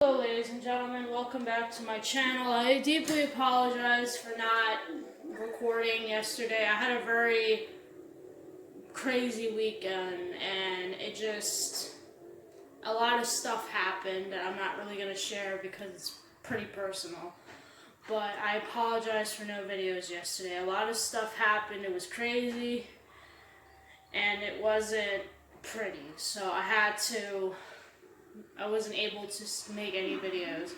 Hello ladies and gentlemen, welcome back to my channel. I deeply apologize for not recording yesterday. I had a very crazy weekend and a lot of stuff happened that I'm not really going to share because it's pretty personal. But I apologize for no videos yesterday. A lot of stuff happened, it was crazy, and it wasn't pretty. So I wasn't able to make any videos.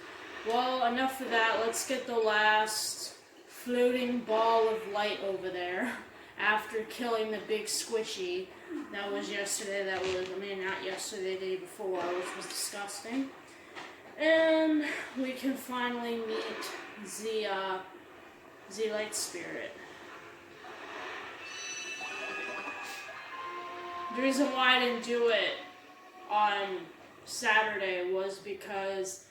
Well, enough of that. Let's get the last floating ball of light over there after killing the big squishy that was yesterday. Not yesterday, the day before, which was disgusting. And we can finally meet the light spirit. The reason why I didn't do it on Saturday was because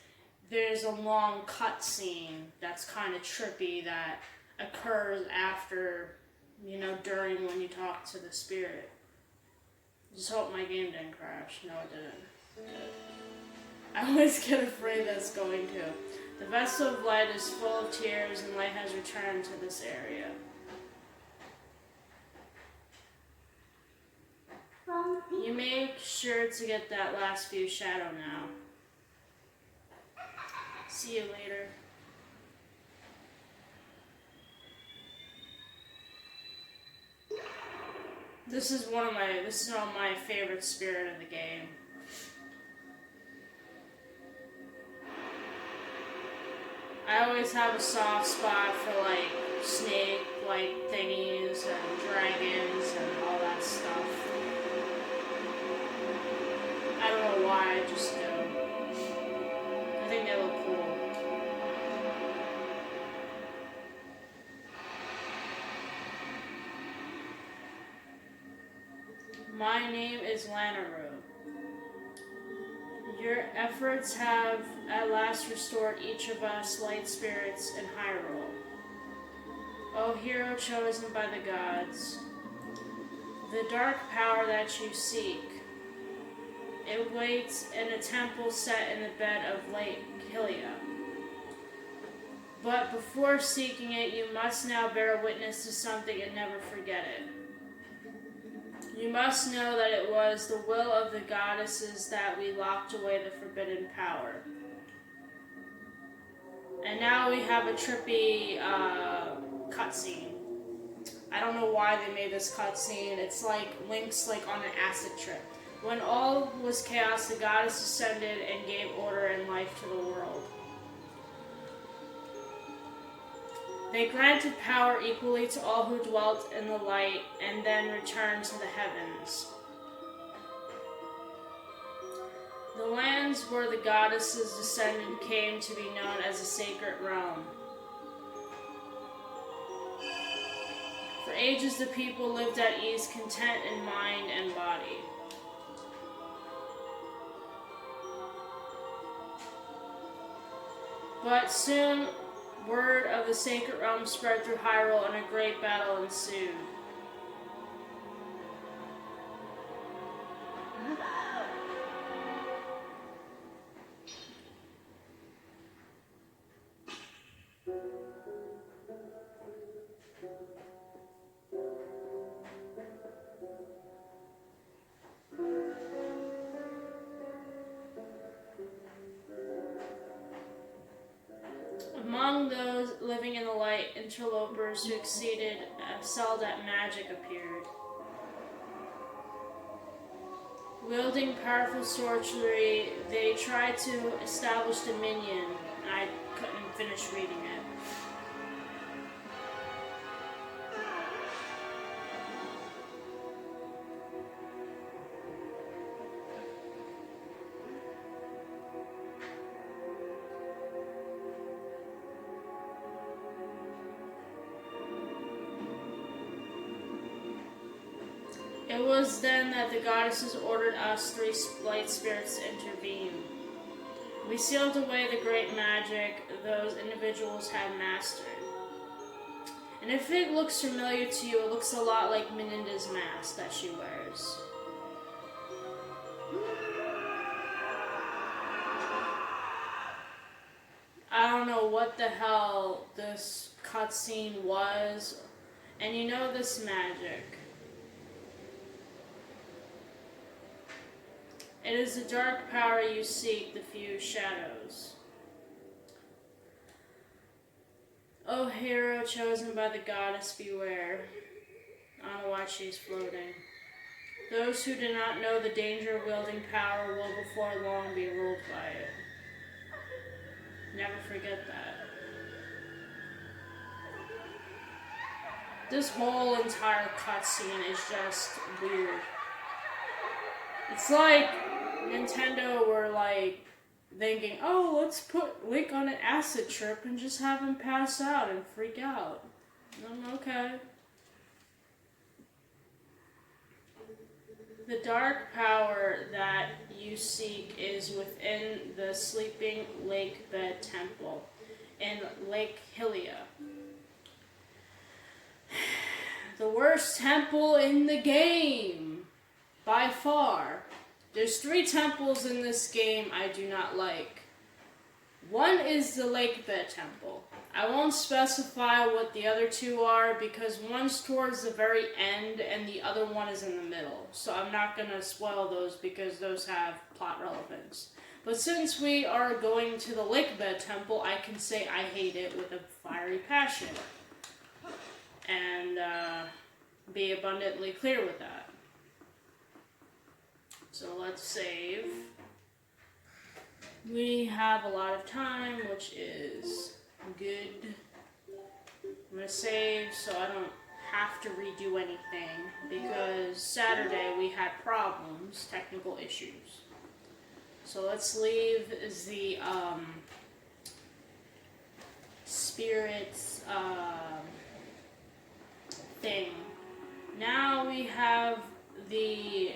there's a long cutscene that's kind of trippy that occurs after, during when you talk to the spirit. Just hope my game didn't crash. No, it didn't. I always get afraid that it's going to. The vessel of light is full of tears and light has returned to this area. You make sure to get that last view shadow now. See you later. This is one of my favorite spirit in the game. I always have a soft spot for snake-like thingies and dragons and all that stuff. I don't know why, I just do. I think they look cool. My name is Lanaru. Your efforts have at last restored each of us light spirits in Hyrule. O hero chosen by the gods, the dark power that you seek, it waits in a temple set in the bed of Lake Hylia. But before seeking it, you must now bear witness to something and never forget it. You must know that it was the will of the goddesses that we locked away the forbidden power. And now we have a trippy cutscene. I don't know why they made this cutscene. It's like Link's on an acid trip. When all was chaos, the goddess descended and gave order and life to the world. They granted power equally to all who dwelt in the light and then returned to the heavens. The lands where the goddesses descended came to be known as the sacred realm. For ages the people lived at ease, content in mind and body. But soon, word of the sacred realm spread through Hyrule and a great battle ensued. Among those living in the light, interlopers who excelled at magic appeared. Wielding powerful sorcery, they tried to establish dominion. I couldn't finish reading it. It was then that the goddesses ordered us three light spirits to intervene. We sealed away the great magic those individuals had mastered. And if it looks familiar to you, it looks a lot like Meninda's mask that she wears. the hell this cutscene was, and you know this magic. It is the dark power you seek, the few shadows. O hero chosen by the goddess, beware. I don't know why she's floating. Those who do not know the danger of wielding power will before long be ruled by it. Never forget that. This whole entire cutscene is just weird. It's like Nintendo were like thinking, oh, let's put Link on an acid trip and just have him pass out and freak out. Okay. The dark power that you seek is within the Sleeping Lake Bed Temple in Lake Hylia. The worst temple in the game, by far. There's 3 temples in this game I do not like. One is the Lake Bed Temple. I won't specify what the other 2 are because one's towards the very end and the other one is in the middle. So I'm not going to spoil those because those have plot relevance. But since we are going to the Lake Bed Temple, I can say I hate it with a fiery passion. And be abundantly clear with that. So let's save. We have a lot of time, which is good. I'm going to save so I don't have to redo anything because Saturday we had problems, technical issues. So let's leave the spirits thing. Now we have the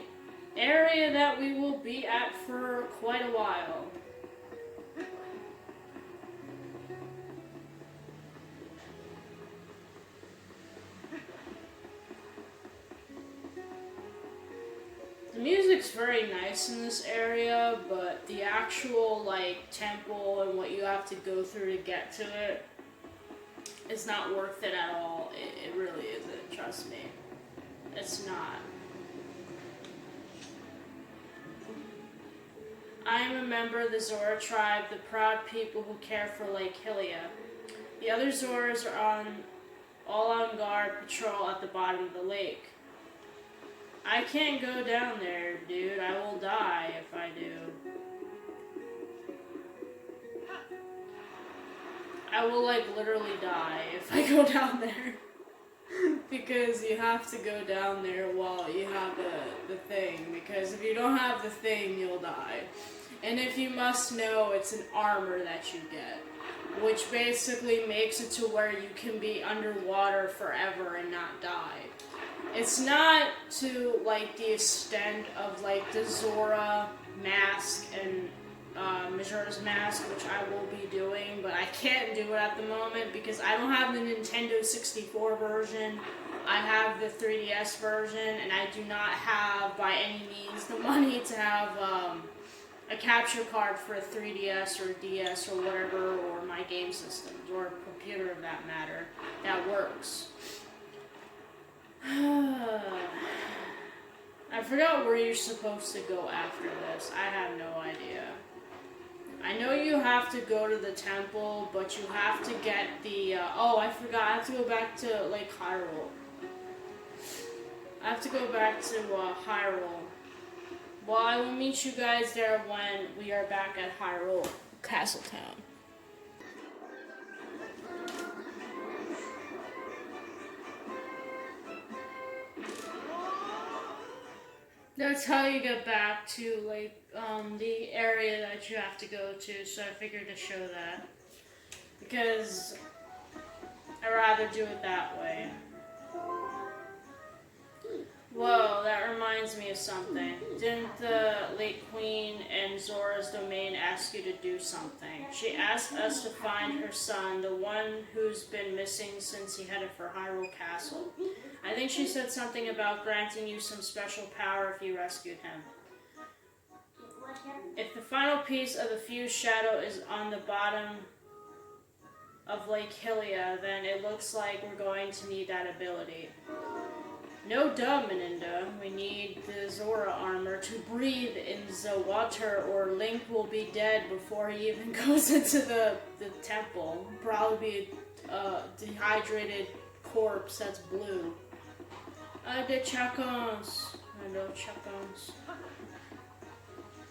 area that we will be at for quite a while. The music's very nice in this area, but the actual like temple and what you have to go through to get to it, it's not worth it at all. It really isn't, trust me. It's not. I am a member of the Zora tribe, the proud people who care for Lake Hylia. The other Zoras are all on guard patrol at the bottom of the lake. I can't go down there, dude. I will die if I do. I will, like, literally die if I go down there. Because you have to go down there while you have the thing. Because if you don't have the thing, you'll die. And if you must know, it's an armor that you get. Which basically makes it to where you can be underwater forever and not die. It's not to, like, the extent of, like, the Zora mask and Majora's Mask, which I will be doing, but I can't do it at the moment because I don't have the Nintendo 64 version. I have the 3DS version, and I do not have, by any means, the money to have a capture card for a 3DS or DS or whatever, or my game systems, or a computer of that matter, that works. I forgot where you're supposed to go after this. I have no idea. I know you have to go to the temple, but you have to get the, oh, I forgot, I have to go back to Lake Hyrule. I have to go back to, Hyrule. Well, I will meet you guys there when we are back at Hyrule Castletown. That's how you get back to, like, the area that you have to go to, so I figured to show that. Because I'd rather do it that way. Whoa, that reminds me of something. Didn't the Lake Queen in Zora's domain ask you to do something? She asked us to find her son, the one who's been missing since he headed for Hyrule Castle. I think she said something about granting you some special power if you rescued him. If the final piece of the fused shadow is on the bottom of Lake Hylia, then it looks like we're going to need that ability. No duh, Meninda. We need the Zora armor to breathe in the water, or Link will be dead before he even goes into the temple. Probably be a dehydrated corpse that's blue. The chickens. I love chickens.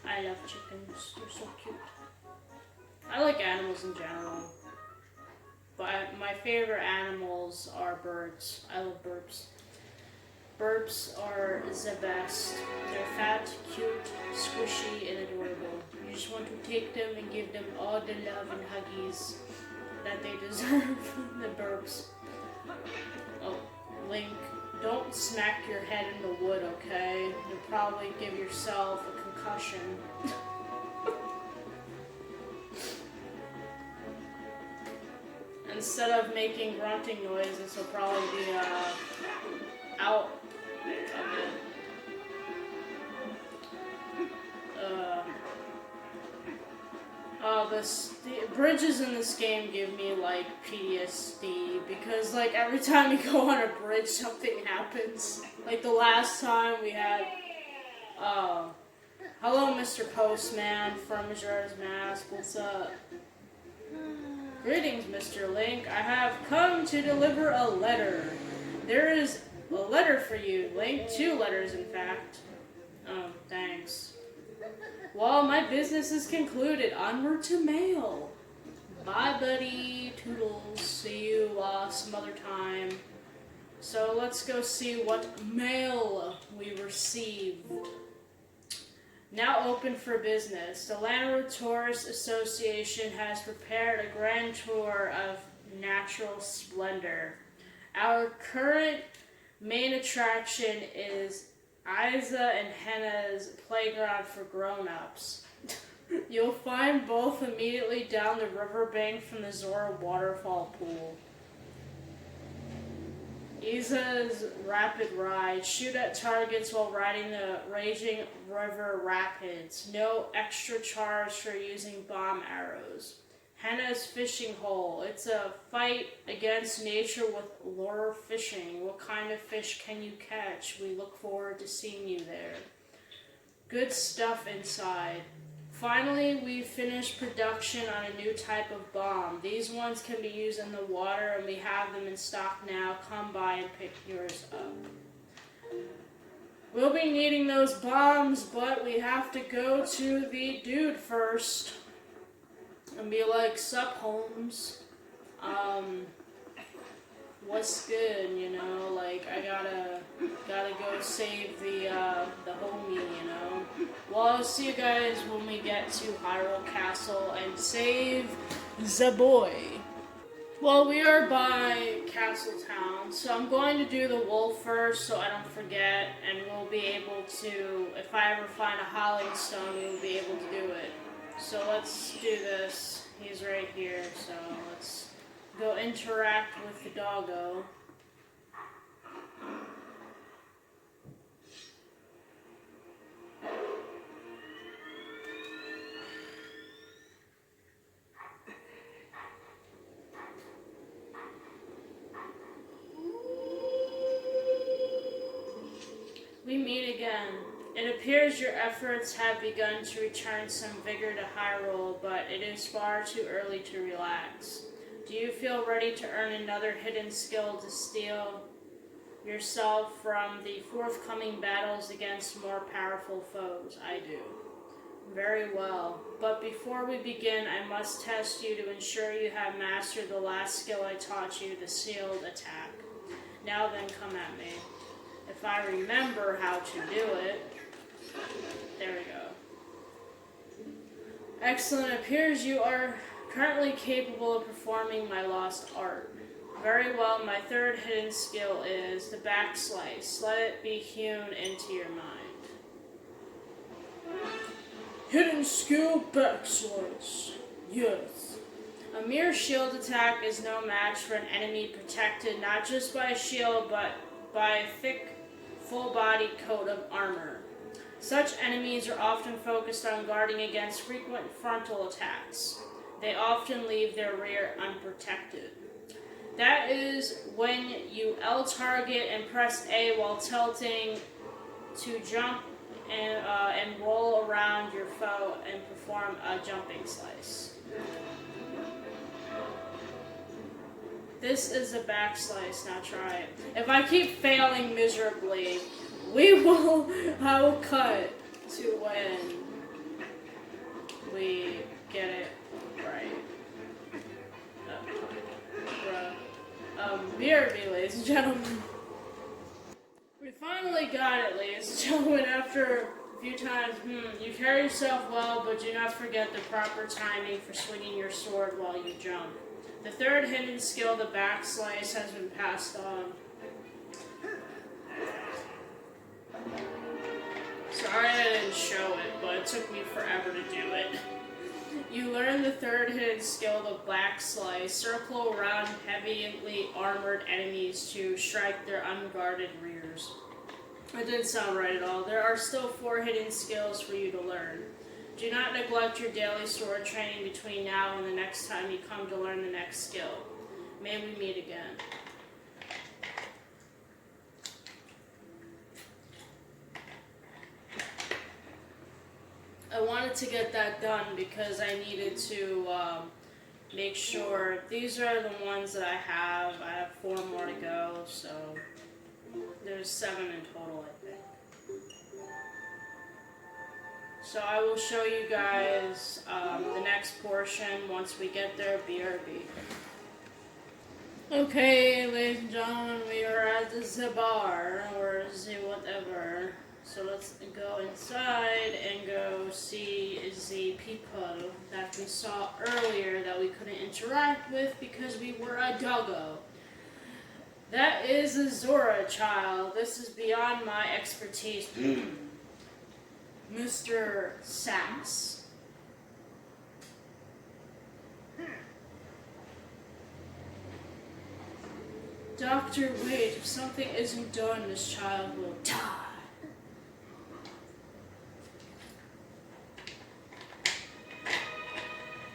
I love chickens. They're so cute. I like animals in general. But my favorite animals are birds. I love birds. Birds are the best. They're fat, cute, squishy, and adorable. You just want to take them and give them all the love and huggies that they deserve. The birds. Oh, Link, don't smack your head in the wood, okay? You'll probably give yourself a concussion. Instead of making grunting noises, he'll probably be out of it. The bridges in this game give me like PTSD because like every time you go on a bridge, something happens. Like the last time we had, hello, Mr. Postman from Majora's Mask. What's up? Greetings, Mr. Link. I have come to deliver a letter. There is a letter for you, Link. 2 letters, in fact. Oh, thanks. Well, my business is concluded. Onward to mail. Bye, buddy. Toodles. See you some other time. So let's go see what mail we received. Now open for business. The Landroad Tourist Association has prepared a grand tour of natural splendor. Our current main attraction is Isa and Henna's playground for grown-ups. You'll find both immediately down the riverbank from the Zora waterfall pool. Isa's rapid ride. Shoot at targets while riding the raging river rapids. No extra charge for using bomb arrows. Henna's fishing hole. It's a fight against nature with lure fishing. What kind of fish can you catch? We look forward to seeing you there. Good stuff inside. Finally, we finished production on a new type of bomb. These ones can be used in the water and we have them in stock now. Come by and pick yours up. We'll be needing those bombs, but we have to go to the dude first. And be like, sup, Holmes? What's good, you know? Like, I gotta go save the homie, you know? Well, I'll see you guys when we get to Hyrule Castle and save the boy. Well, we are by Castle Town, so I'm going to do the wolf first so I don't forget, and we'll be able to, if I ever find a Holling Stone, we'll be able to do it. So let's do this. He's right here, so let's go interact with the doggo. We meet again. It appears your efforts have begun to return some vigor to Hyrule, but it is far too early to relax. Do you feel ready to earn another hidden skill to steel yourself from the forthcoming battles against more powerful foes? I do. Very well. But before we begin, I must test you to ensure you have mastered the last skill I taught you, the sealed attack. Now then, come at me. If I remember how to do it. There we go. Excellent. It appears you are currently capable of performing my lost art. Very well. My third hidden skill is the back slice. Let it be hewn into your mind. Hidden skill, back slice. Yes. A mere shield attack is no match for an enemy protected not just by a shield, but by a thick, full-body coat of armor. Such enemies are often focused on guarding against frequent frontal attacks. They often leave their rear unprotected. That is when you L target and press A while tilting to jump and roll around your foe and perform a jumping slice. This is a back slice, now try it. If I keep failing miserably, I will cut to when we get it right. BRB, ladies and gentlemen. We finally got it, ladies and gentlemen, after a few times. You carry yourself well, but do not forget the proper timing for swinging your sword while you jump. The third hidden skill, the back slice, has been passed on. Sorry I didn't show it, but it took me forever to do it. You learn the third hidden skill, the back slice. Circle around heavily armored enemies to strike their unguarded rears. That didn't sound right at all. There are still 4 hidden skills for you to learn. Do not neglect your daily sword training between now and the next time you come to learn the next skill. May we meet again. I wanted to get that done because I needed to make sure. These are the ones that I have. I have 4 more to go, so there's 7 in total, I think. So I will show you guys the next portion once we get there, BRB. Okay, ladies and gentlemen, we are at the bar, or the whatever. So let's go inside and go see the people that we saw earlier that we couldn't interact with because we were a doggo. That is a Zora child. This is beyond my expertise. Mr. Sass. Doctor, wait, if something isn't done, this child will die.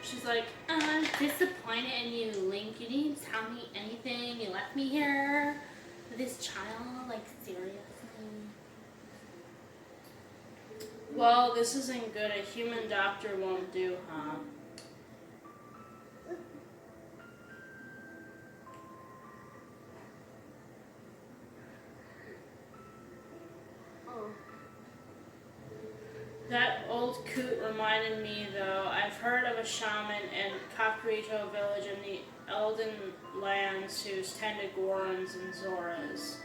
She's like, I'm disappointed in you, Link. You didn't tell me anything. You left me here with this child, like, seriously. Well, this isn't good. A human doctor won't do, huh? That old coot reminded me, though. I've heard of a shaman in Kakariko village in the Elden lands who's tended Gorons and Zoras.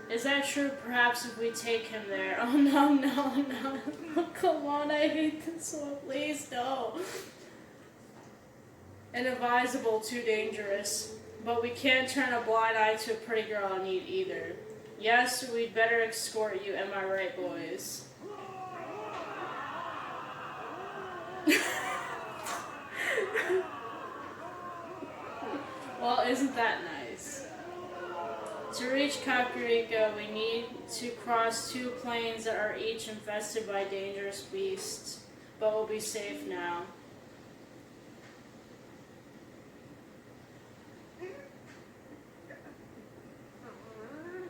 Is that true? Perhaps if we take him there. Oh, no. Come on, I hate this one. Please, no. Inadvisable, too dangerous. But we can't turn a blind eye to a pretty girl in need either. Yes, we'd better escort you, am I right, boys? Well, isn't that nice? To reach Kakariko, we need to cross 2 plains that are each infested by dangerous beasts, but we'll be safe now.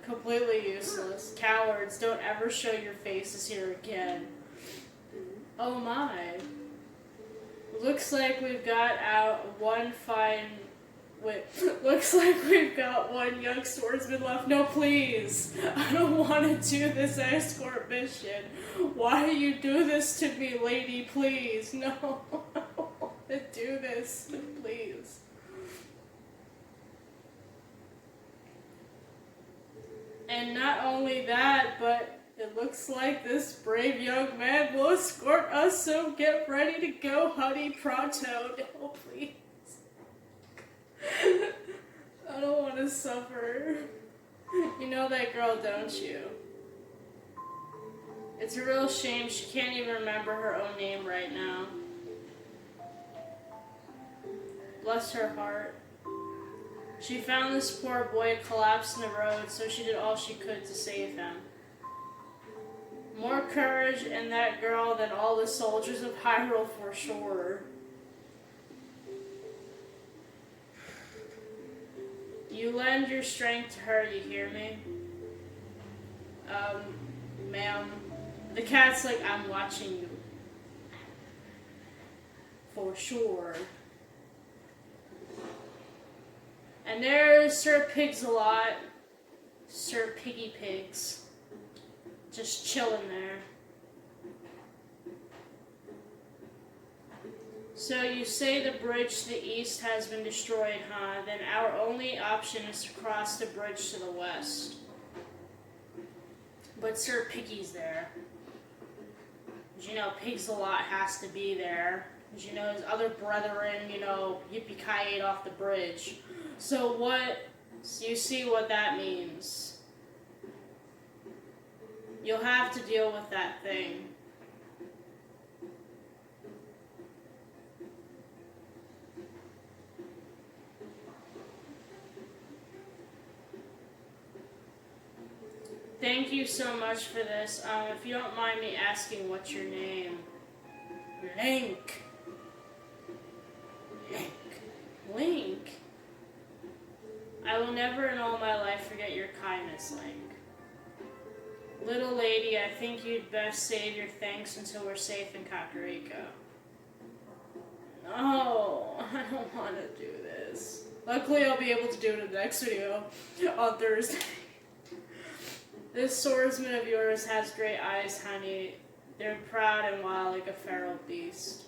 Completely useless. Cowards, don't ever show your faces here again. Oh my. Looks like we've got one young swordsman left. No, please. I don't want to do this escort mission. Why do you do this to me, lady? Please. No. I don't want to do this. Please. And not only that, but it looks like this brave young man will escort us, so get ready to go, honey, pronto. No, please. I don't want to suffer. You know that girl, don't you? It's a real shame she can't even remember her own name right now. Bless her heart. She found this poor boy collapsed in the road, so she did all she could to save him. More courage in that girl than all the soldiers of Hyrule for sure. You lend your strength to her, you hear me? Ma'am. The cat's like, I'm watching you. For sure. And there's Sir Pigs-a-Lot. Sir Piggy Pigs. Just chilling there. So you say the bridge to the east has been destroyed, huh? Then our only option is to cross the bridge to the west. But Sir Piggy's there. You know, Pigs-a-Lot has to be there. You know, his other brethren, you know, yippee-ki-yay off the bridge. So you see what that means. You'll have to deal with that thing. Thank you so much for this. If you don't mind me asking, what's your name? Link. Link? I will never in all my life forget your kindness, Link. Little lady, I think you'd best save your thanks until we're safe in Kakariko. No, I don't want to do this. Luckily, I'll be able to do it in the next video on Thursday. This swordsman of yours has great eyes, honey. They're proud and wild like a feral beast.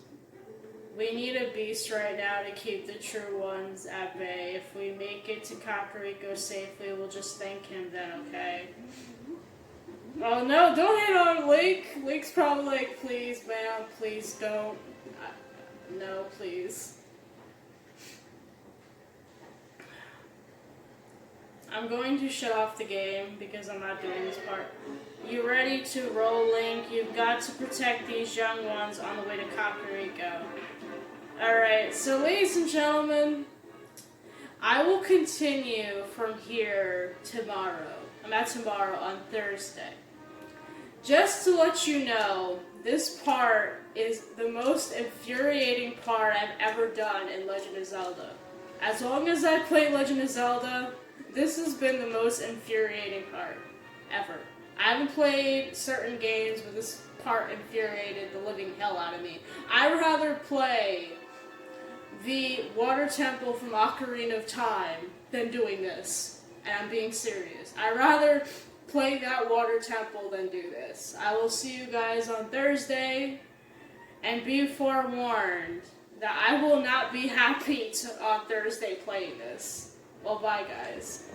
We need a beast right now to keep the true ones at bay. If we make it to Kakariko safely, we'll just thank him then, okay? Oh no, don't hit on Link! Link's probably like, please, ma'am, please don't. No, please. I'm going to shut off the game because I'm not doing this part. You ready to roll, Link? You've got to protect these young ones on the way to Kakariko. Alright, so ladies and gentlemen, I will continue from here tomorrow. Not tomorrow, on Thursday. Just to let you know, this part is the most infuriating part I've ever done in Legend of Zelda. As long as I play Legend of Zelda, this has been the most infuriating part ever. I haven't played certain games, but this part infuriated the living hell out of me. I'd rather play the Water Temple from Ocarina of Time than doing this. And I'm being serious. I'd rather play that Water Temple than do this. I will see you guys on Thursday, and be forewarned that I will not be happy on Thursday playing this. Well, bye guys.